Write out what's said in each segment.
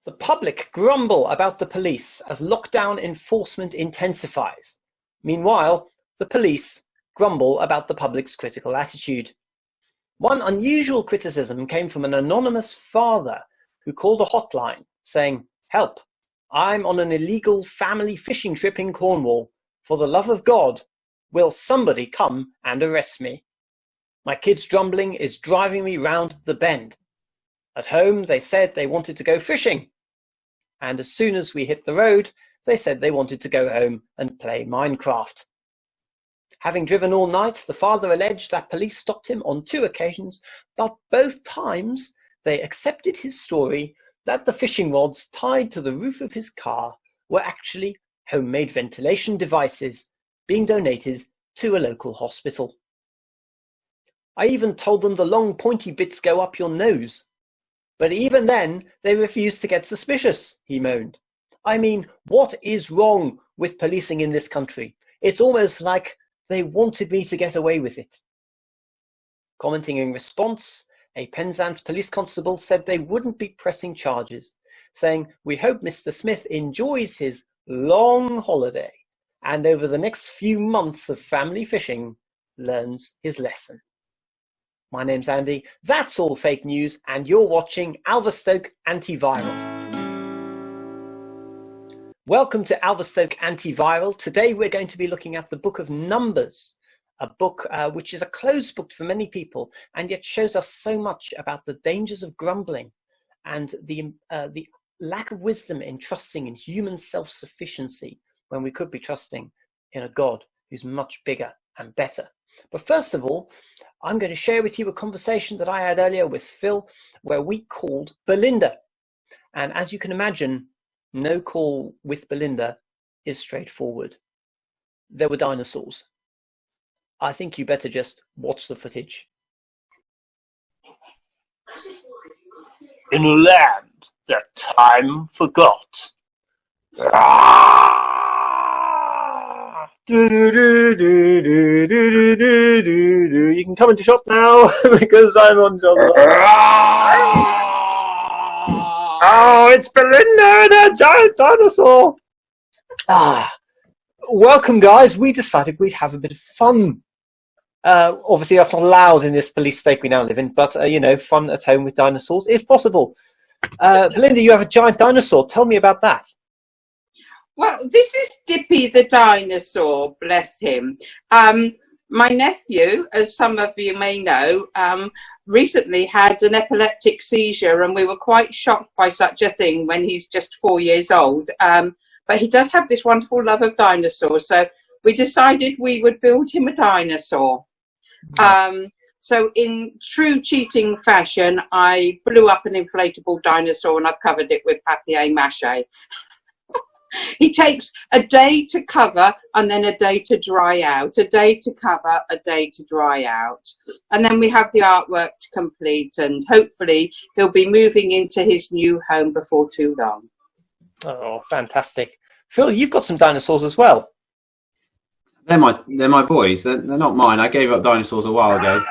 The public grumble about the police as lockdown enforcement intensifies. Meanwhile, the police grumble about the public's critical attitude. One unusual criticism came from an anonymous father who called a hotline saying, "Help, I'm on an illegal family fishing trip in Cornwall. For the love of God, will somebody come and arrest me? My kids' grumbling is driving me round the bend. At home, they said they wanted to go fishing. And as soon as we hit the road, they said they wanted to go home and play Minecraft." Having driven all night, the father alleged that police stopped him on 2 occasions, but both times they accepted his story that the fishing rods tied to the roof of his car were actually homemade ventilation devices being donated to a local hospital. "I even told them the long pointy bits go up your nose. But even then, they refused to get suspicious," he moaned. "I mean, what is wrong with policing in this country? It's almost like they wanted me to get away with it." Commenting in response, a Penzance police constable said they wouldn't be pressing charges, saying, "We hope Mr. Smith enjoys his long holiday and over the next few months of family fishing learns his lesson." My name's Andy, that's all fake news, and you're watching Alverstoke Antiviral. Welcome to Alverstoke Antiviral. Today we're going to be looking at the book of Numbers, a book which is a closed book for many people and yet shows us so much about the dangers of grumbling and the lack of wisdom in trusting in human self-sufficiency when we could be trusting in a God who's much bigger and better. But first of all, I'm going to share with you a conversation that I had earlier with Phil where we called Belinda. And as you can imagine, no call with Belinda is straightforward. There were dinosaurs. I think you better just watch the footage. "In a land that time forgot." You can come into shop now because I'm on job. Oh, it's Belinda, the giant dinosaur. Welcome, guys. We decided we'd have a bit of fun. Obviously, that's not allowed in this police state we now live in, but fun at home with dinosaurs is possible. Belinda, you have a giant dinosaur. Tell me about that. Well, this is Dippy the dinosaur, bless him. My nephew, as some of you may know, recently had an epileptic seizure, and we were quite shocked by such a thing when he's just 4 years old. But he does have this wonderful love of dinosaurs, so we decided we would build him a dinosaur. So in true cheating fashion, I blew up an inflatable dinosaur and I've covered it with papier-mâché. He takes a day to cover and then a day to dry out, a day to cover, a day to dry out. And then we have the artwork to complete, and hopefully he'll be moving into his new home before too long. Oh, fantastic. Phil, you've got some dinosaurs as well. They're my boys. They're not mine. I gave up dinosaurs a while ago.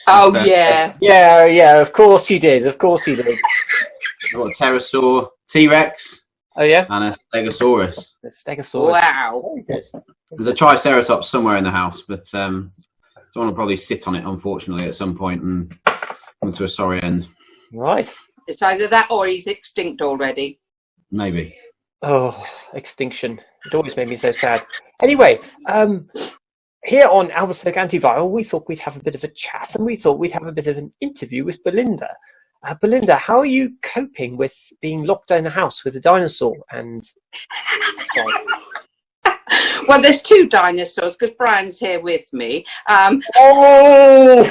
Oh, yeah. Yeah, of course you did. Of course you did. I've got a pterosaur, T-Rex. Oh, yeah? And a stegosaurus. The stegosaurus. Wow. There's a triceratops somewhere in the house, but someone will probably sit on it, unfortunately, at some point and come to a sorry end. Right. It's either that or he's extinct already. Maybe. Oh, extinction. It always made me so sad. Anyway, here on Alverstoke Antiviral, we thought we'd have a bit of a chat, and we thought we'd have a bit of an interview with Belinda. Belinda, how are you coping with being locked in a house with a dinosaur? And well, there's 2 dinosaurs because Brian's here with me. Oh!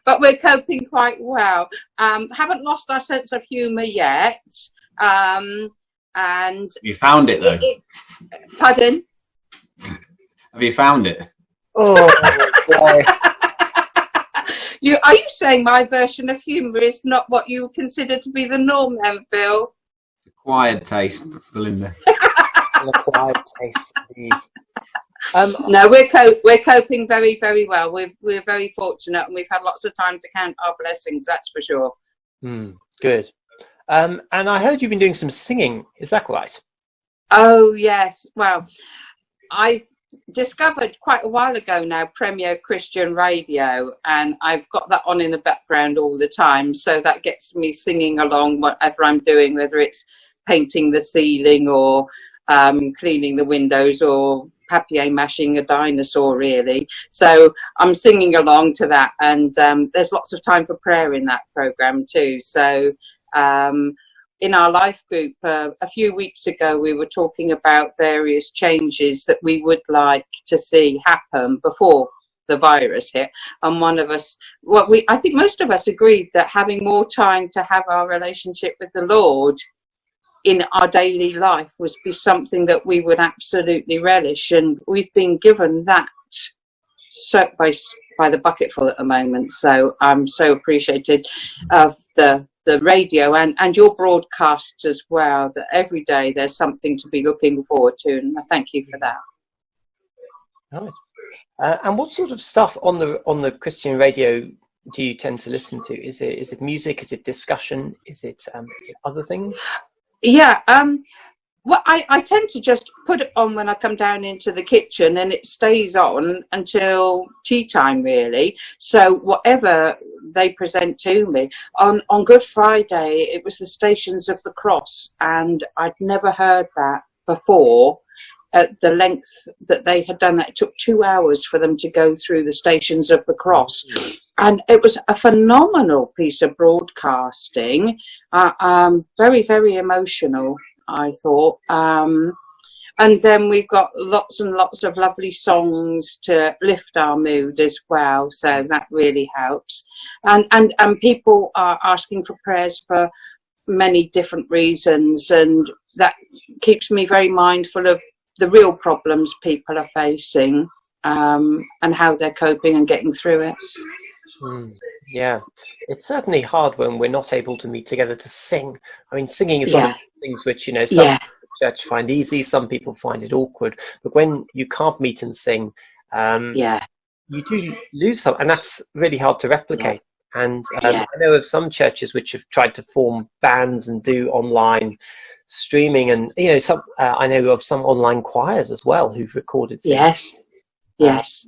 But we're coping quite well. Haven't lost our sense of humour yet. And you found it though. Pardon? Have you found it? Oh, boy. Are you saying my version of humour is not what you consider to be the norm, then, Phil? Acquired taste, Belinda. An acquired taste, indeed. No, we're coping very, very well. We're very fortunate, and we've had lots of time to count our blessings. That's for sure. Good. And I heard you've been doing some singing. Is that right? Oh yes. Well, I've discovered quite a while ago now Premier Christian Radio, and I've got that on in the background all the time, so that gets me singing along whatever I'm doing, whether it's painting the ceiling or cleaning the windows or papier mashing a dinosaur, really. So I'm singing along to that, and there's lots of time for prayer in that program too. So in our life group a few weeks ago, we were talking about various changes that we would like to see happen before the virus hit, and one of us, I think most of us agreed that having more time to have our relationship with the Lord in our daily life was be something that we would absolutely relish, and we've been given that by the bucketful at the moment. So I'm so appreciated of the radio and your broadcasts as well, that every day there's something to be looking forward to, and I thank you for that. Nice. And what sort of stuff on the Christian radio do you tend to listen to? Is it music? Is it discussion? Is it other things? Yeah, well, I tend to just put it on when I come down into the kitchen, and it stays on until tea time, really. So whatever they present to me. On Good Friday, it was the Stations of the Cross, and I'd never heard that before. At the length that they had done that, it took 2 hours for them to go through the Stations of the Cross. And it was a phenomenal piece of broadcasting, very, very emotional, I thought. And then we've got lots and lots of lovely songs to lift our mood as well, so that really helps. And people are asking for prayers for many different reasons, and that keeps me very mindful of the real problems people are facing, and how they're coping and getting through it. Yeah, it's certainly hard when we're not able to meet together to sing. I mean, singing is one of the things which, some people church find easy, some people find it awkward. But when you can't meet and sing, you do lose some, and that's really hard to replicate. And I know of some churches which have tried to form bands and do online streaming, and I know of some online choirs as well who've recorded things. Yes.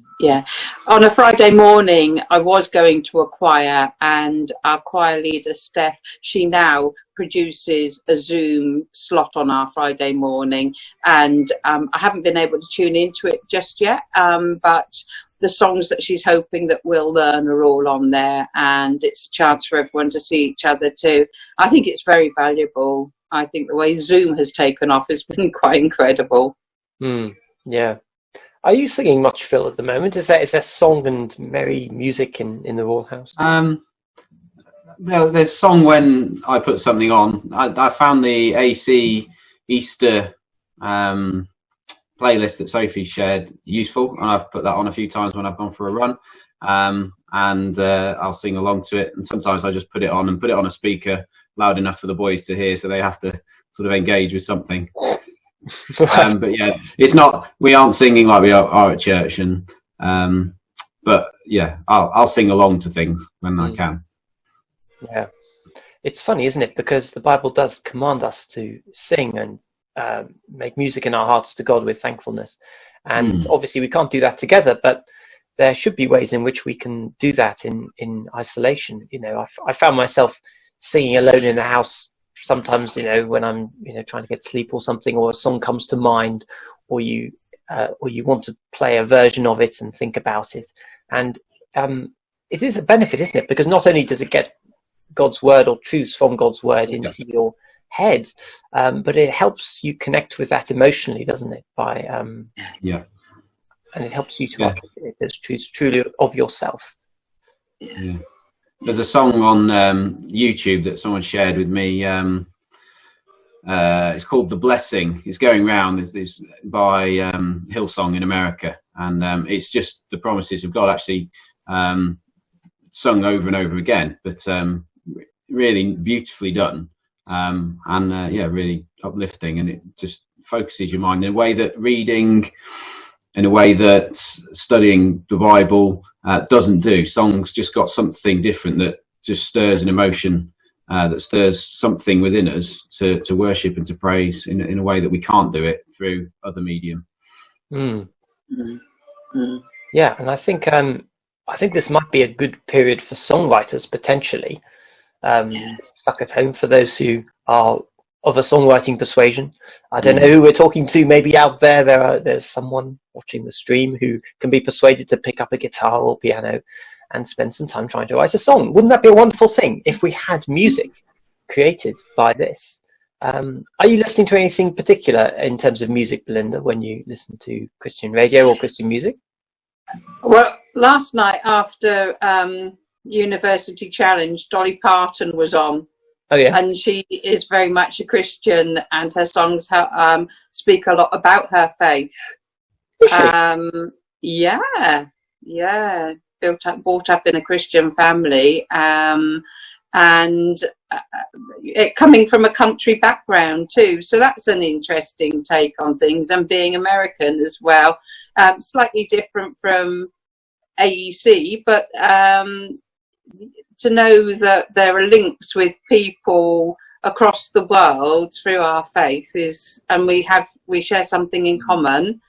On a Friday morning, I was going to a choir, and our choir leader, Steph, she now produces a Zoom slot on our Friday morning, and I haven't been able to tune into it just yet, but the songs that she's hoping that we'll learn are all on there, and it's a chance for everyone to see each other too. I think it's very valuable. I think the way Zoom has taken off has been quite incredible. Yeah. Are you singing much, Phil, at the moment? Is there song and merry music in the Royal House? There's song when I put something on. I found the AC Easter playlist that Sophie shared useful, and I've put that on a few times when I've gone for a run, and I'll sing along to it. And sometimes I just put it on a speaker loud enough for the boys to hear, so they have to sort of engage with something. But yeah, it's not, we aren't singing like we are at church, and but yeah, I'll sing along to things when I can. Yeah, it's funny, isn't it? Because the Bible does command us to sing and make music in our hearts to God with thankfulness, and obviously we can't do that together, but there should be ways in which we can do that in isolation. I found myself singing alone in the house sometimes, when I'm trying to get sleep or something, or a song comes to mind, or you want to play a version of it and think about it, and it is a benefit, isn't it? Because not only does it get God's word or truths from God's word into your head, but it helps you connect with that emotionally, doesn't it? And it helps you to articulate those truths truly of yourself. There's a song on YouTube that someone shared with me. It's called "The Blessing." It's going round. It's by Hillsong in America, and it's just the promises of God actually sung over and over again, but really beautifully done, and really uplifting, and it just focuses your mind in a way that reading in a way that studying the Bible doesn't do. Song's just got something different that just stirs an emotion, that stirs something within us to worship and to praise in a way that we can't do it through other medium. Mm. Yeah, and I think this might be a good period for songwriters potentially. Stuck at home, for those who are of a songwriting persuasion. I don't know who we're talking to. Maybe out there's someone watching the stream who can be persuaded to pick up a guitar or piano and spend some time trying to write a song. Wouldn't that be a wonderful thing if we had music created by this? Are you listening to anything particular in terms of music, Belinda, when you listen to Christian radio or Christian music? Well, last night after University Challenge, Dolly Parton was on. Oh, yeah. And she is very much a Christian, and her songs speak a lot about her faith. Yeah. Brought up in a Christian family, and coming from a country background too. So that's an interesting take on things, and being American as well. Slightly different from AEC, but to know that there are links with people across the world through our faith and we share something in common.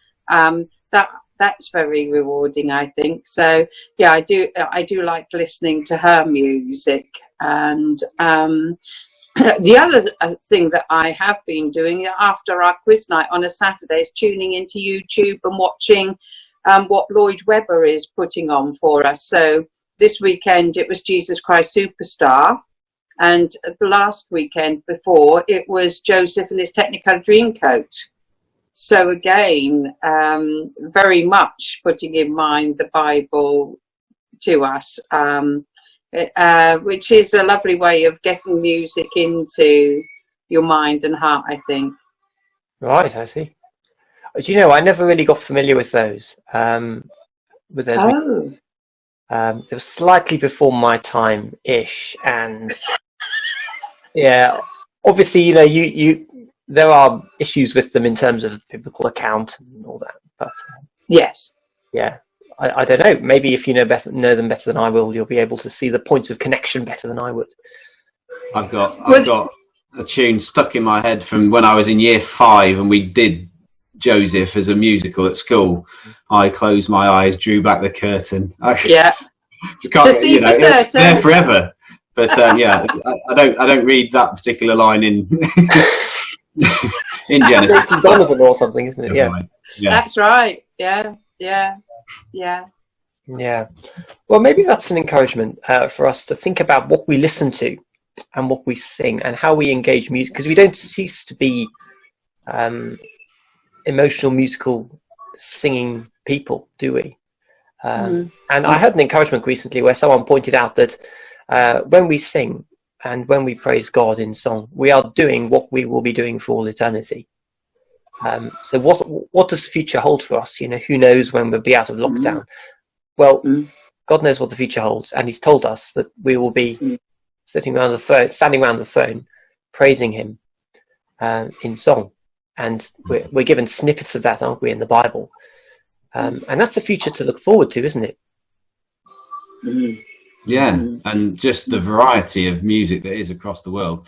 That's very rewarding, I think. So yeah, I do like listening to her music. And the other thing that I have been doing after our quiz night on a Saturday is tuning into YouTube and watching what Lloyd Webber is putting on for us. So this weekend it was Jesus Christ Superstar, and the last weekend before it was Joseph and his Technicolor Dreamcoat. So again, very much putting in mind the Bible to us, which is a lovely way of getting music into your mind and heart, I think. Right, I see. Do you know, I never really got familiar with those. It was slightly before my time-ish, and yeah, obviously, you know, there are issues with them in terms of biblical account and all that. But yes, yeah, I don't know. Maybe if you know them better than I will, you'll be able to see the points of connection better than I would. I've got a tune stuck in my head from when I was in year 5 and we did Joseph as a musical at school. I closed my eyes, drew back the curtain. Yeah, to see for certain. It's there forever. But yeah, I don't read that particular line in in Genesis. It's Donovan or something, isn't it? Yeah. That's right. Yeah. Well, maybe that's an encouragement for us to think about what we listen to and what we sing and how we engage music, because we don't cease to be emotional, musical, singing people, do we? And I heard an encouragement recently where someone pointed out that when we sing and when we praise God in song, we are doing what we will be doing for all eternity. So what does the future hold for us? You know, who knows when we'll be out of lockdown? Well, God knows what the future holds, and He's told us that we will be standing around the throne, praising Him in song. And we're given snippets of that, aren't we, in the Bible? And that's a future to look forward to, isn't it? Yeah, and just the variety of music that is across the world.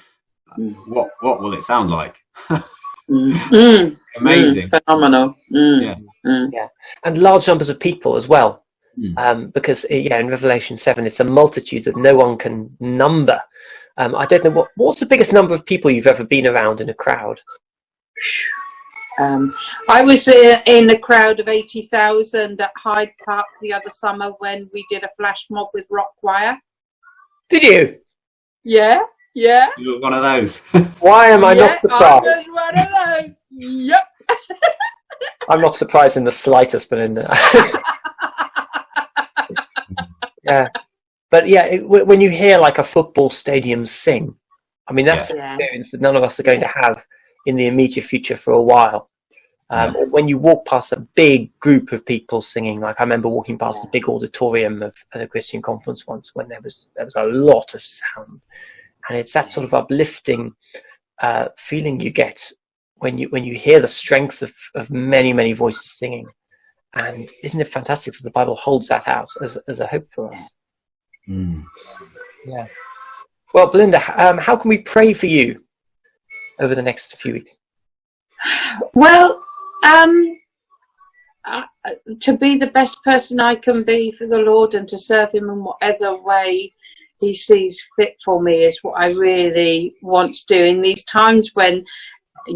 What will it sound like? Amazing, phenomenal. Yeah, and large numbers of people as well, because in Revelation 7, it's a multitude that no one can number. I don't know what's the biggest number of people you've ever been around in a crowd. I was in a crowd of 80,000 at Hyde Park the other summer when we did a flash mob with rock choir. Did you? Yeah. You were one of those. Why am I not surprised? I was one of those. Yep. I'm not surprised in the slightest, Belinda. Yeah, but yeah, when you hear like a football stadium sing, I mean that's an experience that none of us are going to have in the immediate future for a while. When you walk past a big group of people singing, like I remember walking past a big auditorium at a Christian conference once when there was a lot of sound, and it's that sort of uplifting feeling you get when you hear the strength of many voices singing. And isn't it fantastic that the Bible holds that out as a hope for us? Mm. Yeah. Well, Belinda, how can we pray for you over the next few weeks? Well, to be the best person I can be for the Lord and to serve him in whatever way he sees fit for me is what I really want to do in these times when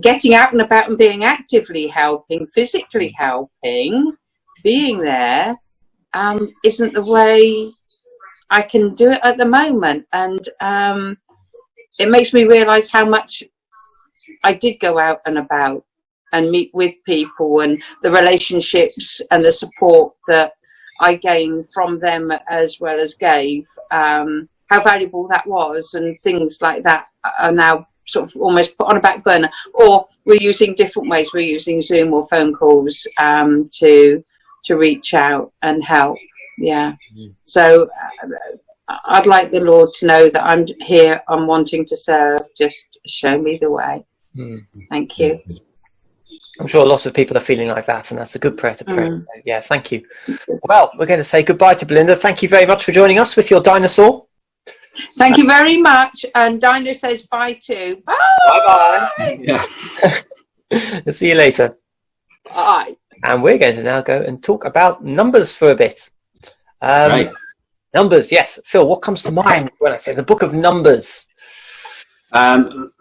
getting out and about and being actively helping, physically helping, being there isn't the way I can do it at the moment. And it makes me realise how much I did go out and about and meet with people, and the relationships and the support that I gained from them as well as gave, how valuable that was, and things like that are now sort of almost put on a back burner, or we're using different ways. We're using Zoom or phone calls to reach out and help. Yeah. So I'd like the Lord to know that I'm here, I'm wanting to serve, just show me the way. Thank you. I'm sure lots of people are feeling like that, and that's a good prayer to pray. Yeah, thank you. Well, we're going to say goodbye to Belinda. Thank you very much for joining us with your dinosaur. Thank you very much. And Dinah says bye too. Bye. Bye-bye. Yeah. See you later. Bye. And we're going to now go and talk about numbers for a bit. Right. Numbers, yes. Phil, what comes to mind when I say the book of Numbers?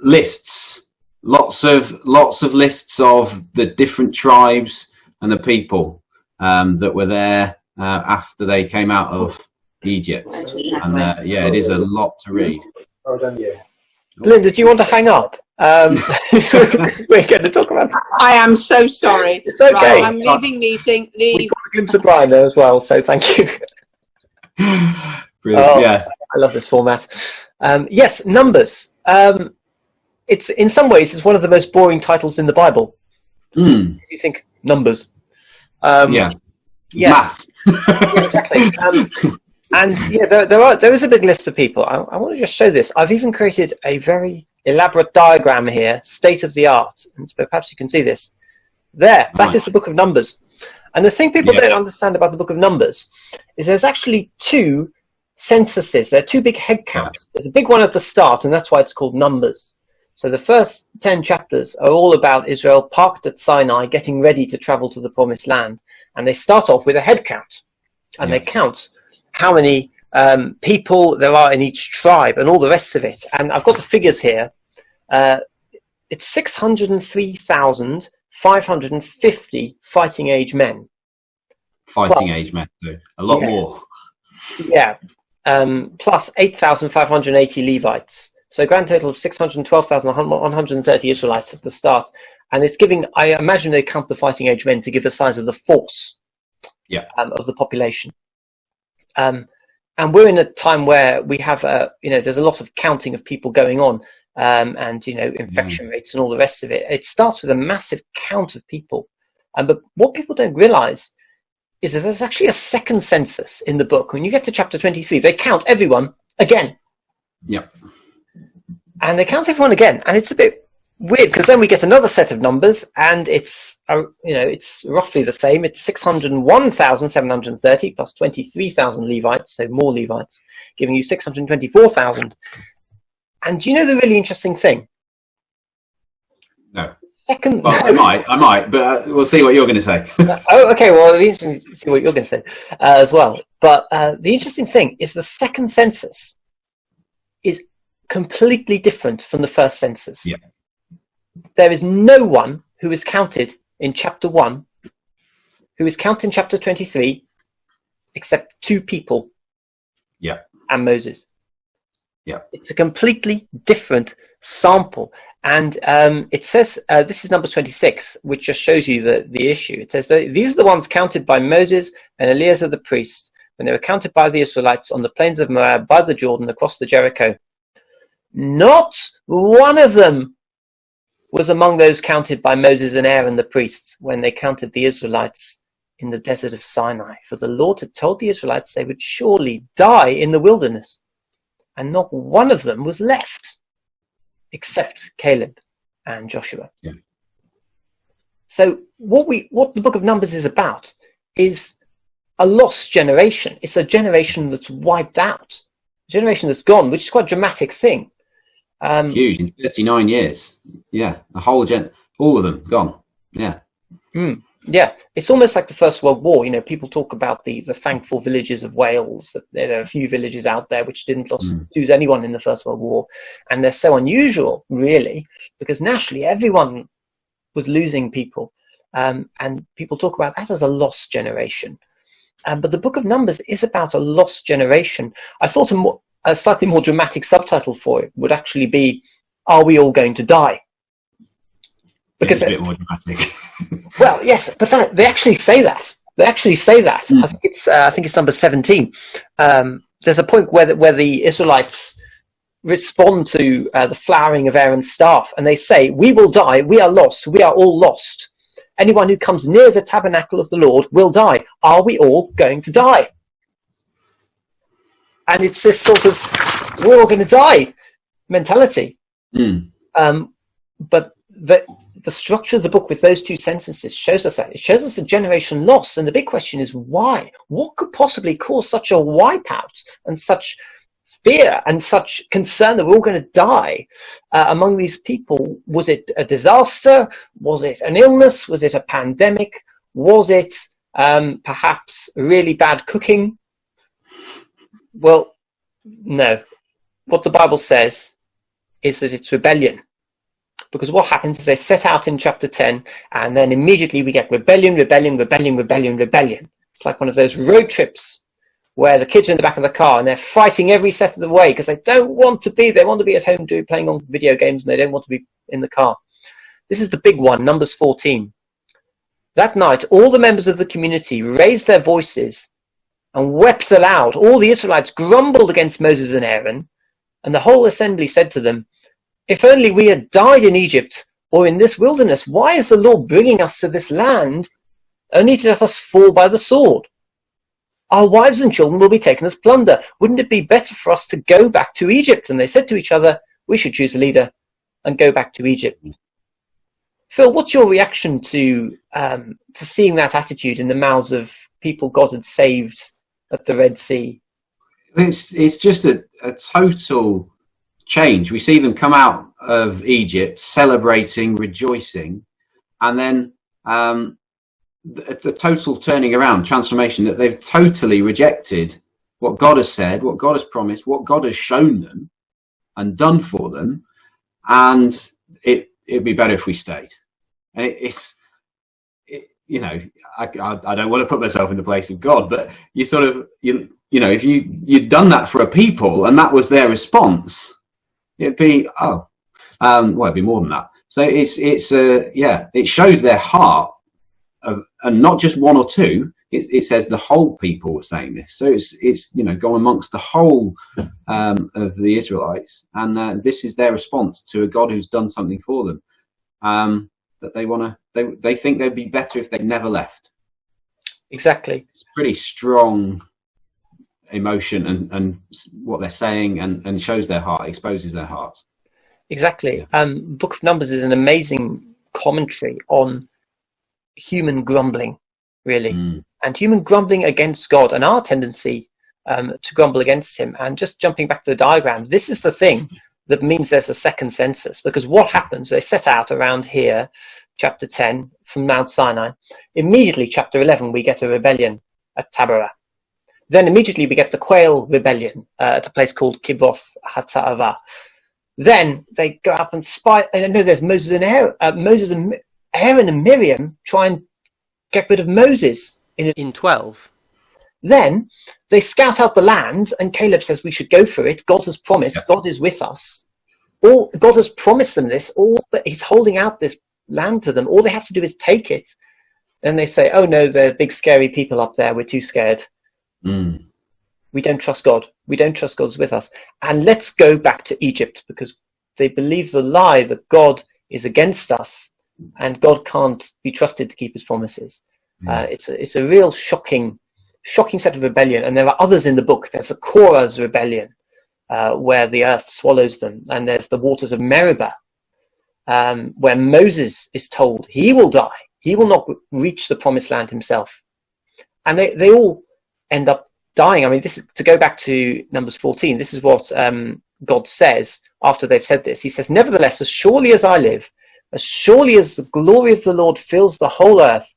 Lists. Lots of lists of the different tribes and the people that were there after they came out of Egypt. And yeah, it is a lot to read. Well done, you. Belinda, do you want to hang up? We're going to talk about that. I am so sorry. It's okay. Right, I'm leaving meeting. We've got a glimpse of Brian there as well, so thank you. Brilliant. Yeah. I love this format. Yes, Numbers. It's in some ways it's one of the most boring titles in the Bible. You think Numbers? Yeah. Yes. Yeah, exactly. And yeah, there is a big list of people. I want to just show this. I've even created a very elaborate diagram here, state of the art, and so perhaps you can see this. There, that is the book of Numbers. And the thing people don't understand about the book of Numbers is there's actually two censuses. There are two big head counts. There's a big one at the start, and that's why it's called Numbers. So the first 10 chapters are all about Israel parked at Sinai, getting ready to travel to the Promised Land. And they start off with a head count. And they count how many people there are in each tribe and all the rest of it. And I've got the figures here. It's 603,550 fighting age men. Fighting age men, too. A lot more. Yeah. Plus 8,580 Levites. So a grand total of 612,130 Israelites at the start. And it's giving, I imagine they count the fighting age men to give the size of the force of the population. And we're in a time where we have, there's a lot of counting of people going on and, infection rates and all the rest of it. It starts with a massive count of people. But what people don't realize is that there's actually a second census in the book. When you get to chapter 23, they count everyone again. Yep. And they count everyone again. And it's a bit weird because then we get another set of numbers and it's, it's roughly the same. It's 601,730 plus 23,000 Levites, so more Levites, giving you 624,000. And do you know the really interesting thing? No. Second, well, I might, but we'll see what you're going to say. Oh, okay. Well, it'll be interesting to see what you're going to say as well. But the interesting thing is the second census is completely different from the first census. Yeah. There is no one who is counted in chapter 1 who is counted in chapter 23 except two people. Yeah. And Moses. Yeah. It's a completely different sample. And it says, this is Numbers 26, which just shows you the issue. It says that these are the ones counted by Moses and Eleazar the priest when they were counted by the Israelites on the plains of Moab by the Jordan across the Jericho. Not one of them was among those counted by Moses and Aaron the priests when they counted the Israelites in the desert of Sinai. For the Lord had told the Israelites they would surely die in the wilderness. And not one of them was left, except Caleb and Joshua. Yeah. So what the book of Numbers is about is a lost generation. It's a generation that's wiped out, a generation that's gone, which is quite a dramatic thing. Huge, in 39 years. Yeah, the whole all of them gone. Yeah. Yeah, it's almost like the First World War. You know, people talk about the thankful villages of Wales, that there are a few villages out there which didn't lose anyone in the First World War. And they're so unusual, really, because nationally everyone was losing people. And people talk about that as a lost generation. But the Book of Numbers is about a lost generation. I thought a slightly more dramatic subtitle for it would actually be, "Are we all going to die?" Because it's a bit more dramatic. Well, yes, but they actually say that. They actually say that. I think it's number 17. There's a point where the Israelites respond to the flowering of Aaron's staff, and they say, "We will die. We are lost. We are all lost. Anyone who comes near the tabernacle of the Lord will die. Are we all going to die?" And it's this sort of "we're all going to die" mentality. But the structure of the book with those two sentences shows us that. It shows us a generation lost, and the big question is why? What could possibly cause such a wipeout and such fear and such concern that we're all going to die among these people? Was it a disaster? Was it an illness? Was it a pandemic? Was it perhaps really bad cooking? Well, no. What the Bible says is that it's rebellion. Because what happens is they set out in chapter 10, and then immediately we get rebellion, rebellion, rebellion, rebellion, rebellion. It's like one of those road trips where the kids are in the back of the car and they're fighting every step of the way because they want to be at home playing on video games, and they don't want to be in the car. This is the big one, Numbers 14. That night, all the members of the community raised their voices and wept aloud. All the Israelites grumbled against Moses and Aaron, and the whole assembly said to them, "If only we had died in Egypt or in this wilderness. Why is the Lord bringing us to this land only to let us fall by the sword? Our wives and children will be taken as plunder. Wouldn't it be better for us to go back to Egypt?" And they said to each other, "We should choose a leader and go back to Egypt." Phil, what's your reaction to seeing that attitude in the mouths of people God had saved at the Red Sea? It's just a total change. We see them come out of Egypt celebrating, rejoicing, and then the total turning around, transformation, that they've totally rejected what God has said, what God has promised, what God has shown them and done for them, and it'd be better if we stayed. And I don't want to put myself in the place of God, but you sort of if you'd done that for a people and that was their response, it'd be it'd be more than that. So it shows their heart and not just one or two. It says the whole people were saying this. So it's gone amongst the whole of the Israelites, and this is their response to a God who's done something for them. That they think they'd be better if they never left. Exactly. It's pretty strong emotion and what they're saying and shows their heart, exposes their hearts. Exactly. Book of Numbers is an amazing commentary on human grumbling, really, and human grumbling against God and our tendency to grumble against him. And just jumping back to the diagram, this is the thing that means there's a second census, because what happens, they set out around here, chapter 10, from Mount Sinai. Immediately, chapter 11, we get a rebellion at Taberah. Then immediately we get the quail rebellion at a place called Kibroth Hattaavah. Then they go up and spy. I know there's Moses and Aaron and Miriam try and get rid of Moses in 12. Then they scout out the land, and Caleb says we should go for it. God has promised. Yeah. God is with us. God has promised them this. He's holding out this land to them. All they have to do is take it. And they say, "Oh no, they're big scary people up there. We're too scared. We don't trust God. We don't trust God's with us. And let's go back to Egypt," because they believe the lie that God is against us and God can't be trusted to keep his promises. It's a real shocking set of rebellion. And there are others in the book. There's the Korah's rebellion, where the earth swallows them. And there's the waters of Meribah, where Moses is told he will die. He will not reach the promised land himself. And they all end up dying. I mean, this is, to go back to Numbers 14, this is what God says after they've said this. He says, "Nevertheless, as surely as I live, as surely as the glory of the Lord fills the whole earth,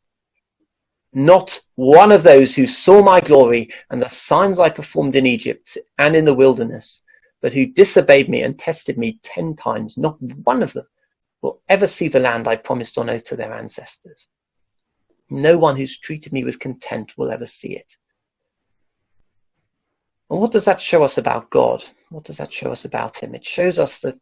not one of those who saw my glory and the signs I performed in Egypt and in the wilderness, but who disobeyed me and tested me 10 times, not one of them will ever see the land I promised on oath to their ancestors. No one who's treated me with contempt will ever see it." And what does that show us about God? What does that show us about him? It shows us that,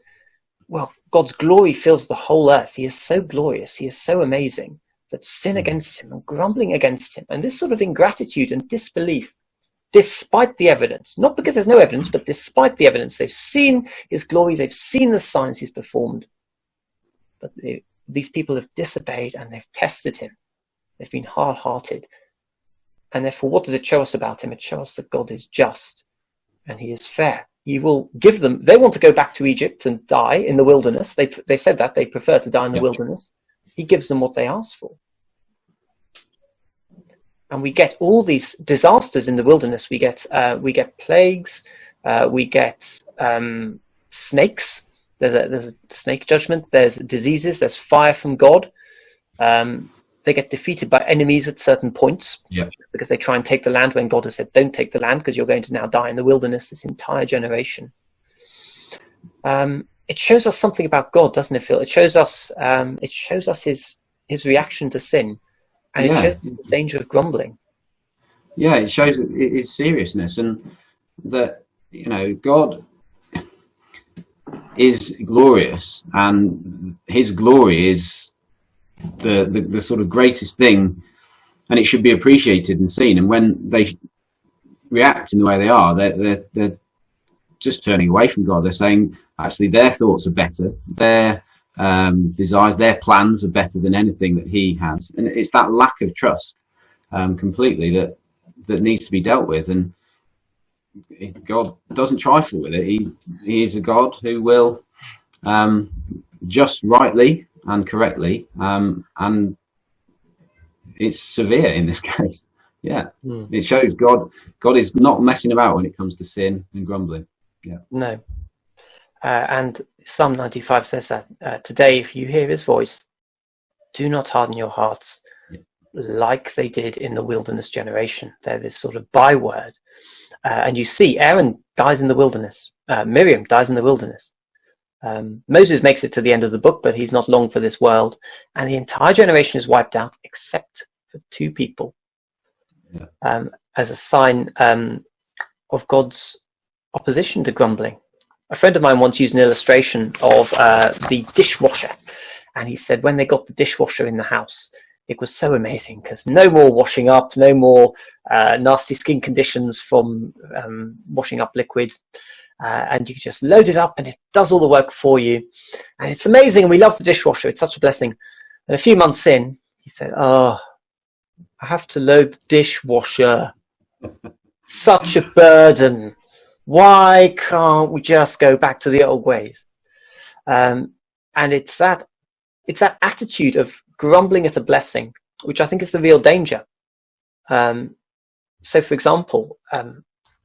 well, God's glory fills the whole earth. He is so glorious. He is so amazing that sin against him and grumbling against him and this sort of ingratitude and disbelief, despite the evidence, not because there's no evidence, but despite the evidence, they've seen his glory, they've seen the signs he's performed, but these people have disobeyed and they've tested him. They've been hard-hearted. And therefore, what does it show us about him? It shows us that God is just and he is fair. He will give them, they want to go back to Egypt and die in the wilderness. They said that they prefer to die in the wilderness. He gives them what they ask for. And we get all these disasters in the wilderness. We get plagues. We get snakes. There's a snake judgment. There's diseases. There's fire from God. They get defeated by enemies at certain points because they try and take the land when God has said, "Don't take the land because you're going to now die in the wilderness." This entire generation. It shows us something about God, doesn't it, Phil? It shows us his reaction to sin, and it shows the danger of grumbling. Yeah, it shows its seriousness, and that, you know, God is glorious, and his glory is the sort of greatest thing, and it should be appreciated and seen. And when they react in the way they are, they're just turning away from God. They're saying actually their thoughts are better, their desires, their plans are better than anything that he has. And it's that lack of trust completely that needs to be dealt with. And God doesn't trifle with it. He is a God who will just rightly and correctly, and it's severe in this case. It shows God is not messing about when it comes to sin and grumbling. No. And Psalm 95 says that today, if you hear his voice, do not harden your hearts like they did in the wilderness generation. They're this sort of byword. And you see Aaron dies in the wilderness. Miriam dies in the wilderness. Moses makes it to the end of the book, but he's not long for this world. And the entire generation is wiped out except for 2 people, as a sign of God's opposition to grumbling. A friend of mine once used an illustration of the dishwasher. And he said when they got the dishwasher in the house, it was so amazing because no more washing up, no more nasty skin conditions from washing up liquid. And you just load it up and it does all the work for you. And it's amazing. And we love the dishwasher. It's such a blessing. And a few months in, he said, "Oh, I have to load the dishwasher. Such a burden. Why can't we just go back to the old ways?" And it's that attitude of grumbling at a blessing, which I think is the real danger. So, for example,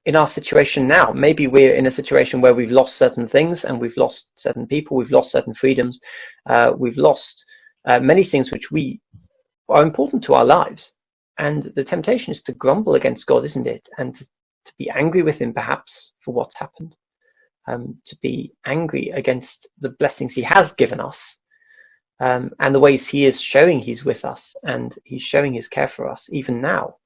in our situation now, maybe we're in a situation where we've lost certain things and we've lost certain people, we've lost certain freedoms, we've lost many things which are important to our lives. And the temptation is to grumble against God, isn't it? And to be angry with him, perhaps, for what's happened. To be angry against the blessings he has given us, and the ways he is showing he's with us and he's showing his care for us even now.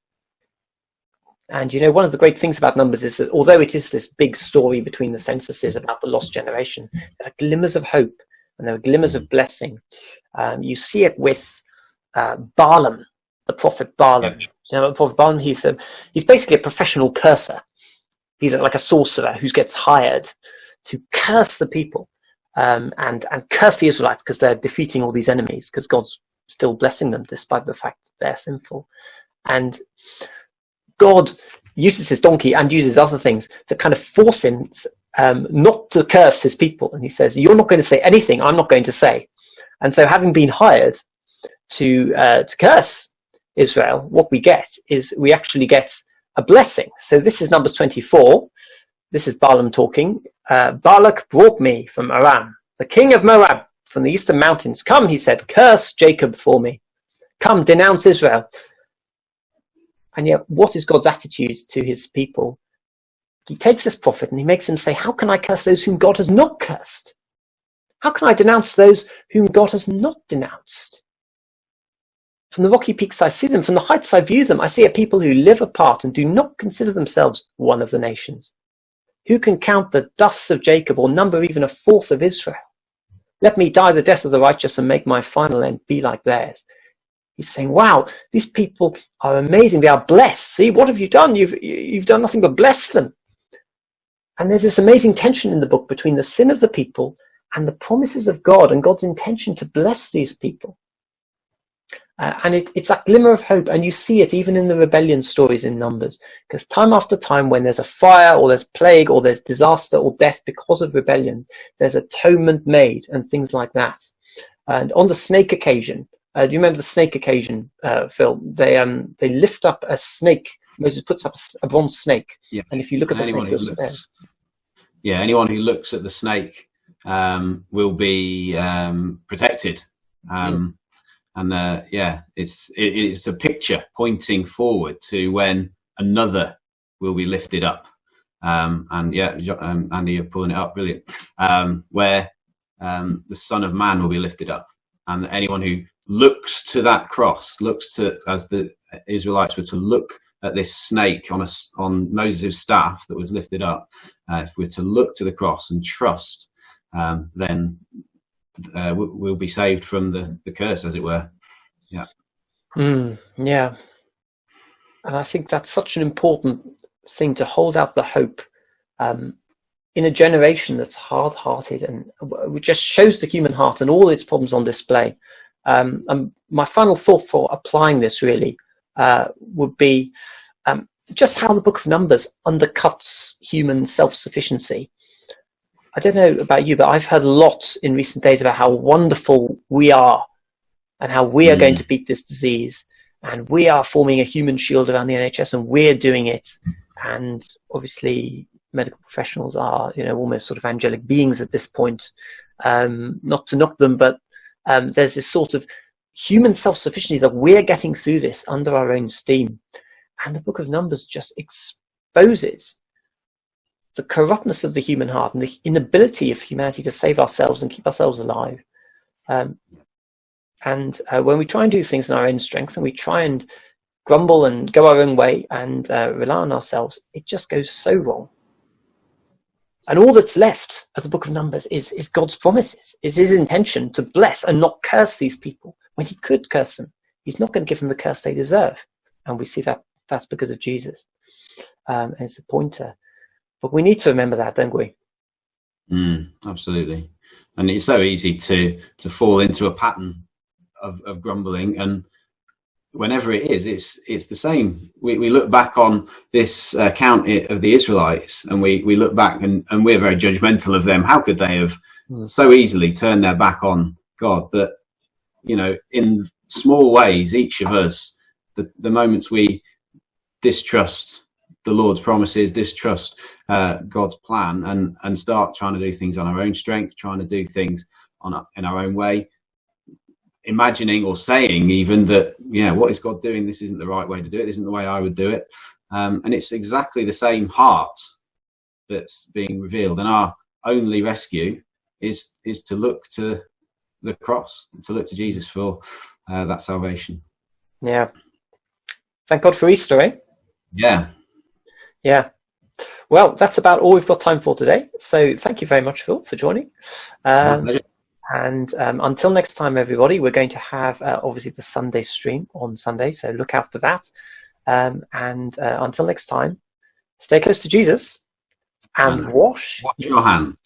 And, you know, one of the great things about Numbers is that although it is this big story between the censuses about the lost generation, there are glimmers of hope and there are glimmers of blessing. You see it with Balaam, the prophet Balaam. You know, the prophet Balaam, he's basically a professional curser. He's like a sorcerer who gets hired to curse the people and curse the Israelites because they're defeating all these enemies, because God's still blessing them despite the fact that they're sinful. And God uses his donkey and uses other things to kind of force him not to curse his people. And he says, "You're not going to say anything I'm not going to say." And so, having been hired to curse Israel, what we get is we actually get a blessing. So this is Numbers 24. This is Balaam talking. Balak brought me from Aram, the king of Moab, from the eastern mountains. Come, he said, curse Jacob for me. Come, denounce Israel. And yet, what is God's attitude to his people? He takes this prophet and he makes him say, how can I curse those whom God has not cursed? How can I denounce those whom God has not denounced? From the rocky peaks I see them, from the heights I view them, I see a people who live apart and do not consider themselves one of the nations. Who can count the dust of Jacob or number even a fourth of Israel? Let me die the death of the righteous and make my final end be like theirs. He's saying, wow, these people are amazing. They are blessed. See, what have you done? You've done nothing but bless them. And there's this amazing tension in the book between the sin of the people and the promises of God and God's intention to bless these people. And it's that glimmer of hope, and you see it even in the rebellion stories in Numbers, because time after time when there's a fire or there's plague or there's disaster or death because of rebellion, there's atonement made and things like that. And on the snake occasion, do you remember the snake occasion, Phil? They lift up a snake. Moses puts up a bronze snake, yeah. And if you look at the snake, anyone who looks at the snake will be protected. It's a picture pointing forward to when another will be lifted up. Andy, you're pulling it up, brilliant. Where the Son of Man will be lifted up, and anyone who looks to that cross, as the Israelites were to look at this snake on Moses' staff that was lifted up. If we're to look to the cross and trust, then we'll be saved from the curse, as it were. Yeah. Yeah. And I think that's such an important thing, to hold out the hope in a generation that's hard-hearted, and it just shows the human heart and all its problems on display. My final thought for applying this really would be just how the book of Numbers undercuts human self-sufficiency. I don't know about you, but I've heard a lot in recent days about how wonderful we are and how we are going to beat this disease, and we are forming a human shield around the NHS and we're doing it. And obviously medical professionals are, almost sort of angelic beings at this point. Not to knock them, but there's this sort of human self-sufficiency that we're getting through this under our own steam. And the book of Numbers just exposes the corruptness of the human heart and the inability of humanity to save ourselves and keep ourselves alive. And when we try and do things in our own strength, and we try and grumble and go our own way and rely on ourselves, it just goes so wrong. And all that's left of the book of Numbers is God's promises, is his intention to bless and not curse these people when he could curse them. He's not going to give them the curse they deserve. And we see that that's because of Jesus. And it's a pointer. But we need to remember that, don't we? Absolutely. And it's so easy to fall into a pattern of grumbling, and whenever it is, it's the same. We look back on this account of the Israelites, and we look back and we're very judgmental of them. How could they have so easily turned their back on God? But in small ways, each of us, the moments we distrust the Lord's promises, distrust God's plan, and start trying to do things on our own strength, trying to do things in our own way, imagining or saying even that, what is God doing? This isn't the right way to do it. This isn't the way I would do it. And it's exactly the same heart that's being revealed. And our only rescue is to look to the cross, to look to Jesus for that salvation. Yeah. Thank God for Easter, eh? Yeah. Yeah. Well, that's about all we've got time for today. So thank you very much, Phil, for joining. And until next time, everybody, we're going to have obviously the Sunday stream on Sunday, so look out for that. And until next time, stay close to Jesus and wash your hands.